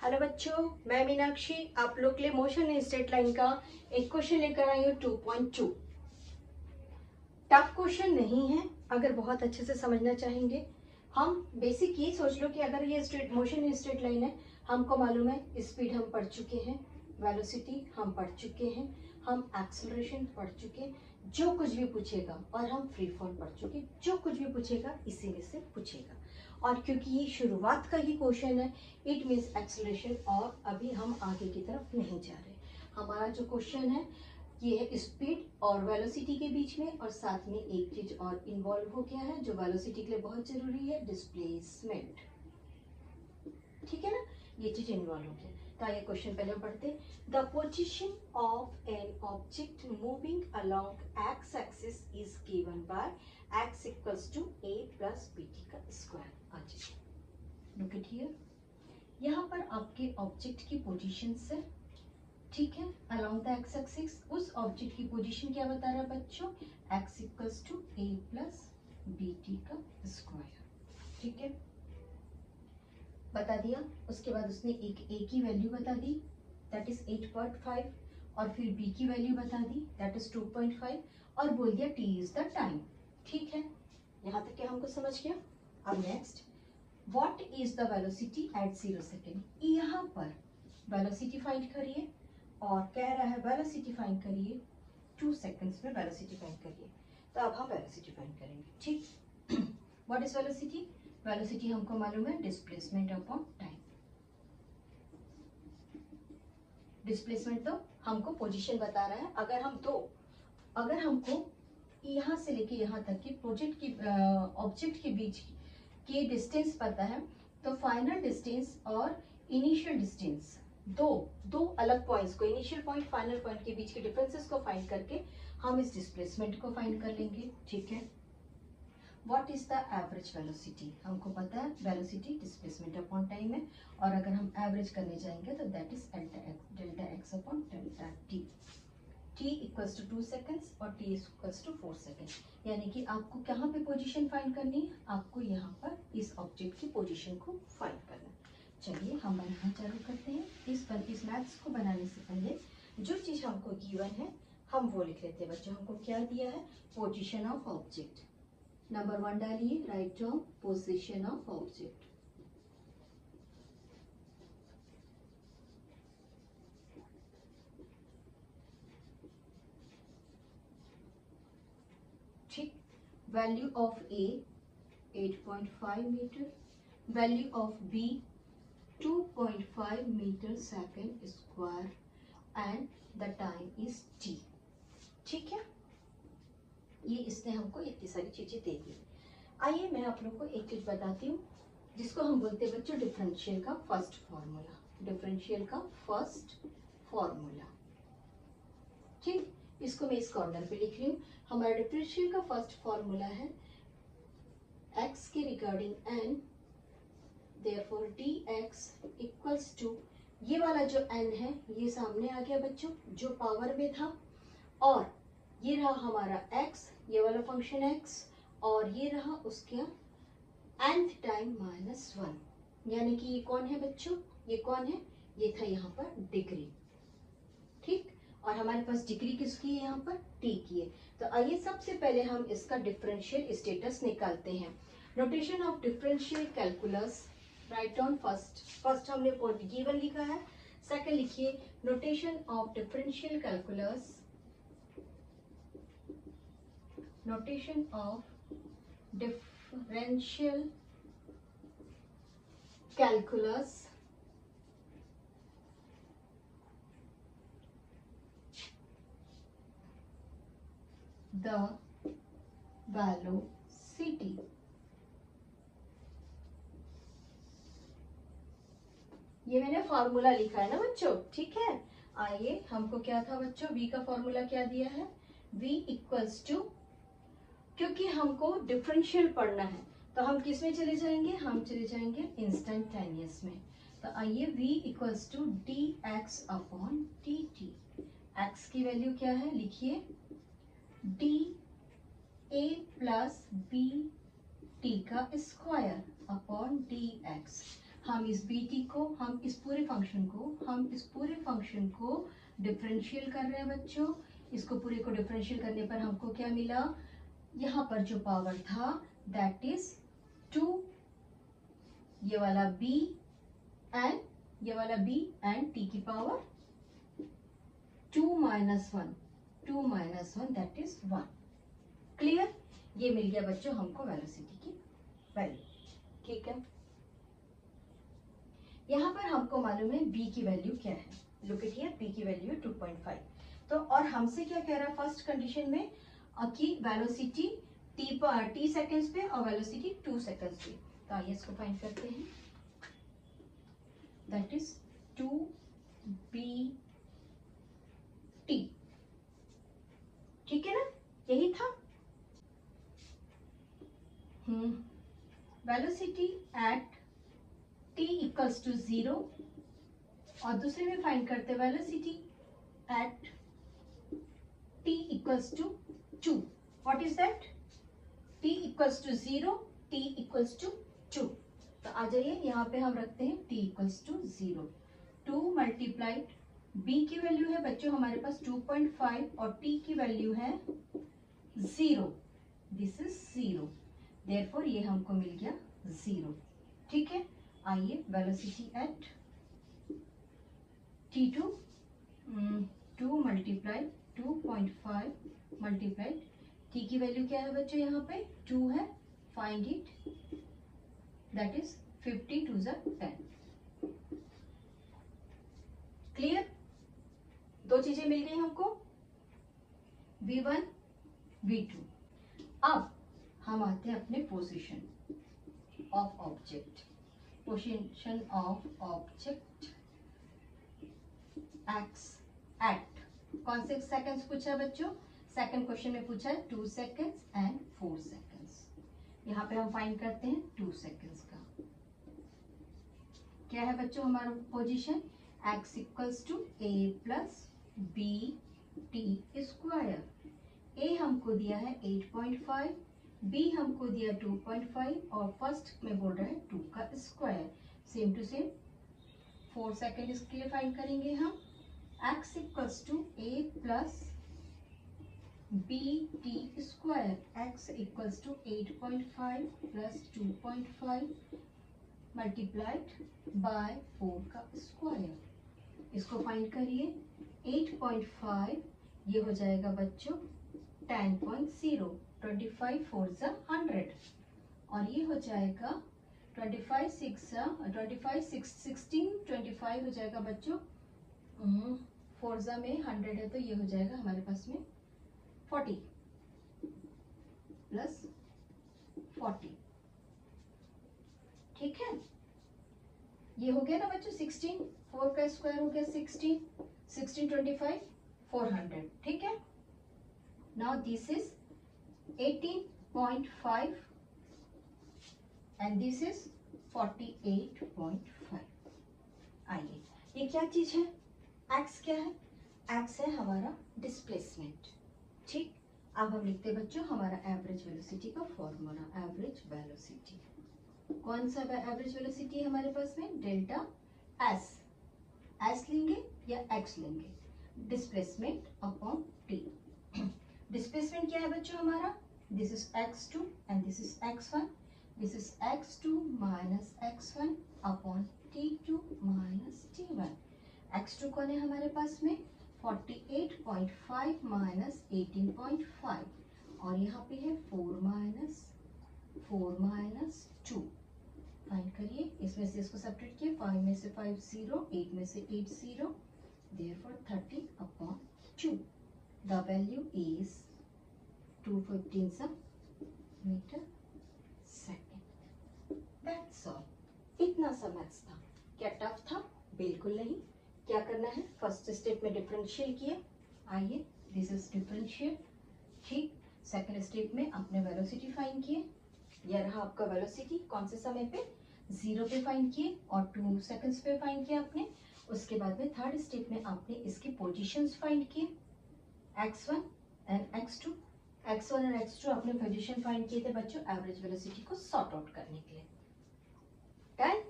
Hello बच्चों, मैं मीनाक्षी आप लोग के लिए मोशन इन स्ट्रेट लाइन का एक क्वेश्चन लेकर आई हूँ 2.2। टफ क्वेश्चन नहीं है अगर बहुत अच्छे से समझना चाहेंगे। हम बेसिक ये सोच लो कि अगर ये straight motion in straight line है, हमको मालूम है स्पीड हम पढ़ चुके हैं, वेलोसिटी हम पढ़ चुके हैं, हम एक्सेलरेशन पढ़ चुके हैं। जो कुछ भी पूछेगा, और हम फ्री फॉल पढ़ चुके, जो कुछ भी पूछेगा इसी में से पूछेगा। और क्योंकि ये शुरुआत का ही क्वेश्चन है, इट मीन्स एक्सेलरेशन, और अभी हम आगे की तरफ नहीं जा रहे। हमारा जो क्वेश्चन है ये है स्पीड और वेलोसिटी के बीच में, और साथ में एक चीज और इन्वॉल्व हो गया है जो वेलोसिटी के लिए बहुत जरूरी है, डिस्प्लेसमेंट। ठीक है ना, ये चीज इन्वॉल्व हो गया। तो आइए क्वेश्चन पहले हम पढ़ते हैं। The position of an object moving along X axis is given by x equals to a plus bt का स्क्वायर। अच्छा लुक इट हियर, यहाँ पर आपके ऑब्जेक्ट की पोजीशन है, ठीक है, अलोंग द एक्स एक्सिस। उस ऑब्जेक्ट की पोजीशन क्या बता रहा है बच्चों, x equals to a plus bt का स्क्वायर। ठीक है, बता दिया। उसके बाद उसने एक a की वैल्यू बता दी, दैट इज 8.5, और फिर b की वैल्यू बता दी, दैट इज 2.5, और बोल दिया t इज द टाइम। ठीक है, यहाँ तक क्या हमको समझ गया। अब next, what is the velocity at 0 second. यहाँ पर वेलोसिटी फाइंड करिए, और कह रहा है वेलोसिटी फाइंड करिए 2 सेकेंड्स में, वेलोसिटी फाइंड करिए। तो अब हम वेलोसिटी फाइंड करेंगे। ठीक, व्हाट इज वेलोसिटी, वेलोसिटी हमको मालूम है डिस्प्लेसमेंट अपॉन टाइम। डिस्प्लेसमेंट तो हमको पोजीशन बता रहा है। अगर हमको यहाँ से लेके यहाँ तक की ऑब्जेक्ट के बीच के डिस्टेंस पता है, तो फाइनल डिस्टेंस और इनिशियल डिस्टेंस, दो अलग पॉइंट्स को, इनिशियल पॉइंट फाइनल पॉइंट के बीच के डिफरेंसेस को फाइंड करके हम इस डिस्प्लेसमेंट को फाइंड कर लेंगे। ठीक है, what is the average velocity, हमको पता है वेलोसिटी डिस्प्लेसमेंट अपॉन टाइम है, और अगर हम एवरेज करने जाएंगे तो that is delta X upon delta T. t equals to 2 seconds और t इक्वल्स टू 4 सेकेंड। यानी कि आपको कहाँ पे पोजीशन फाइंड करनी है, आपको यहाँ पर इस ऑब्जेक्ट की पोजीशन को फाइंड करना। चलिए हम बनाना चालू करते हैं। इस मैथ्स को बनाने से पहले जो चीज हमको गिवन है हम वो लिख लेते हैं। बच्चों हमको क्या दिया है, पोजीशन ऑफ ऑब्जेक्ट। नंबर 1 डालिए, write down position of object. ठीक, value of A 8.5 metre, value of B 2.5 metre second square, and the time is T. ठीक है, ये इसने हमको इतनी सारी चीजें दे दी। आइए मैं आप लोग को एक चीज बताती हूँ जिसको हम बोलते हैं बच्चों डिफरेंशियल का फर्स्ट फॉर्मूला। डिफरेंशियल का फर्स्ट फॉर्मूला, ठीक, इसको मैं इस कॉर्नर पे लिख रही हूँ। हमारा डिफरेंशियल का फर्स्ट फॉर्मूला है x के regarding n, therefore dx equals to, ये वाला जो n है ये सामने आ गया बच्चों जो पावर में था, और ये रहा हमारा x, ये वाला फंक्शन x, और ये रहा उसका nth टाइम -1। यानी कि ये कौन है बच्चों, ये कौन है, ये था यहाँ पर डिग्री। ठीक, और हमारे पास डिग्री किसकी है, यहाँ पर t की है। तो आइए सबसे पहले हम इसका डिफरेंशियल स्टेटस निकालते हैं। Notation of differential calculus, write down first हमने गिवन लिखा है, सेकंड लिखिए notation of differential calculus. Notation of differential calculus, the velocity. ये मैंने फॉर्मूला लिखा है ना बच्चों, ठीक है। आइए हमको क्या था बच्चों, v का फॉर्मूला क्या दिया है, v इक्वल्स टू, क्योंकि हमको डिफरेंशियल पढ़ना है तो हम किस में चले जाएंगे, हम चले जाएंगे इंस्टेंटेनियस में। तो आइए v equals to dx upon dt। x की वैल्यू क्या है, लिखिए d a plus b t का स्क्वायर अपॉन dx। हम इस bt को, हम इस पूरे फंक्शन को डिफरेंशियल कर रहे हैं बच्चों। इसको पूरे को डिफरेंशियल करने पर हमको क्या मिला, यहाँ पर जो पावर था दैट इज 2, ये वाला b एंड t की power 2 minus 1 that is 1। Clear? ये मिल गया बच्चों हमको वेलोसिटी की वैल्यू। ठीक है, यहाँ पर हमको मालूम है b की वैल्यू क्या है। लुक एट हियर, b की वैल्यू 2.5। तो और हमसे क्या कह रहा है फर्स्ट कंडीशन में कि वेलोसिटी t सेकेंड्स पे और वेलोसिटी 2 सेकेंड्स पे। तो आइए इसको फाइंड करते हैं। That is 2bt। ठीक है ना, यही था। Velocity at t equals to 0 और दूसरे में फाइंड करते हैं velocity at t equals to 2। What is that? t equals to 0, t equals to 2। तो आ जाइए यहाँ पे हम रखते हैं t equals to 0। 2 multiplied b की वैल्यू है बच्चों हमारे पास 2.5 और t की वैल्यू है 0। दिस इज 0, देयरफॉर ये हमको मिल गया 0। ठीक है, आइए velocity at t2 2 multiplied 2.5 multiplied t की वैल्यू क्या है बच्चों, यहाँ पे 2 है, find it, that is 50 to the 10। Clear? दो चीजें मिल गई हमको, v1 v2। अब हम आते हैं अपने position of object X at कौन से सेकंड्स पूछा है बच्चों? सेकंड क्वेश्चन में पूछा है 2 सेकंड्स एंड 4 सेकंड्स। यहाँ पे हम फाइंड करते हैं 2 सेकंड्स का। क्या है बच्चों हमारा position? X equals to a plus B T square. a हमको दिया है 8.5, b हमको दिया 2.5 और फर्स्ट में बोल रहा है 2 का square. Same to same 4 second इसके लिए फाइंड करेंगे हम। x equals to a plus B T square. x equals to 8.5 plus 2.5 multiplied by 4 का स्क्वायर। इसको फाइंड करिए। 8.5 ये हो जाएगा बच्चों 10.0, 25 4 100 और ये हो जाएगा 25 16 25 हो जाएगा बच्चों 4 में 100 है तो ये हो जाएगा हमारे पास में 40 प्लस 40। ठीक है, ये हो गया ना बच्चों 16, 4 का स्क्वायर हो गया 16, 25 400। ठीक है, now this is 18.5 and this is 48.5। आइए, ये क्या चीज है? x क्या है? x है हमारा डिस्प्लेसमेंट। ठीक, अब हम लिखते हैं बच्चों हमारा एवरेज वेलोसिटी का फॉर्मूला। एवरेज वेलोसिटी कौन सा एवरेज वेलोसिटी है हमारे पास में? डेल्टा एस लेंगे या x लेंगे, डिस्प्लेसमेंट अपॉन t। डिस्प्लेसमेंट क्या है बच्चों हमारा? This is x2 and this is x1। This is x2 minus x1 upon t2 minus t1। x2 कौन है हमारे पास में? 48.5 माइनस 18.5 और यहाँ पे है 4 माइनस 2। फाइंड करिए, इसमें से इसको सब्ट्रैक्ट किए, 5 में से 5 0, 8 में से 8 0, therefore 30 upon 2। The value is 215 metre second. That's all। इतना सा मैथ्स था। क्या टफ था? बिल्कुल नहीं। क्या करना है? फर्स्ट स्टेप में डिफरेंशियल किए। आइए, दिस इज डिफरेंशियल। ठीक, सेकंड स्टेप में आपने वेलोसिटी फाइंड किए। यह रहा आपका वेलोसिटी। कौन से समय पे? 0 पे फाइंड किए और 2 सेकंड्स पे फाइंड किया आपने। उसके बाद में थर्ड स्टेप में आपने इसकी पोजीशंस फाइंड किए, x1 एंड x2। x1 और x2 आपने पोजीशन फाइंड किए थे बच्चों एवरेज वेलोसिटी को सॉर्ट आउट करने के लिए। डन?